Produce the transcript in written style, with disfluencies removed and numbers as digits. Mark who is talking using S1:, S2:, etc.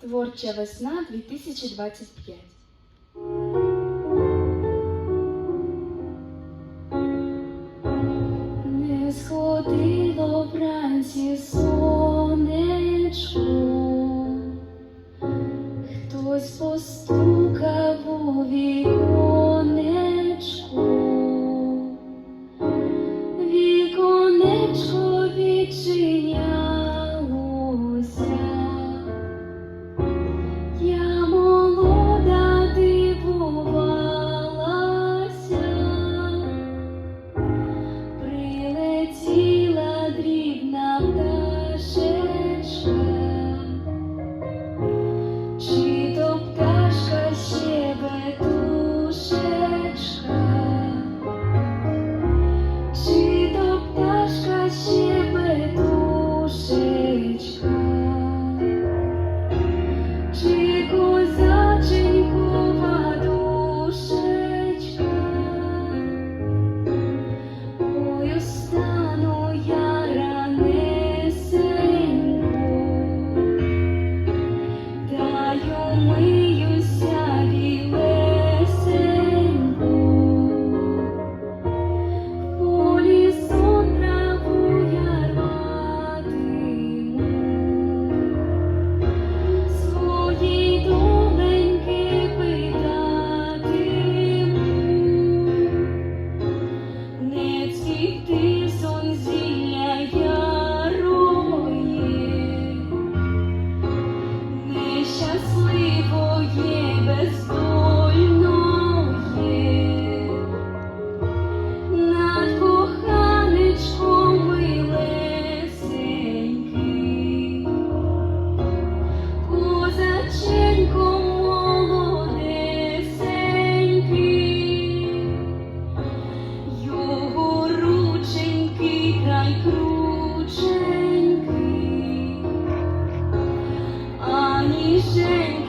S1: Творча весна 2025. Не сходило вранці сонечко, хтось постукав у віконечко, віконечко відчинялося. Я молода дивувалася, прилетіла дрібна пташечка, чи то пташка щебетушечка, чи то пташка щебетушечка, чи козаченькова душечка. Ой, устану я ранесенько, та й умиюся білесенько, в полі сон траву я рватиму, своїй доленьки питатиму, не цвіти сонзілля яроє, нещасливоє, бездольноє, над коханечком милесенький, козаченько молодесенький, його рученьки край крученький, а ніженьки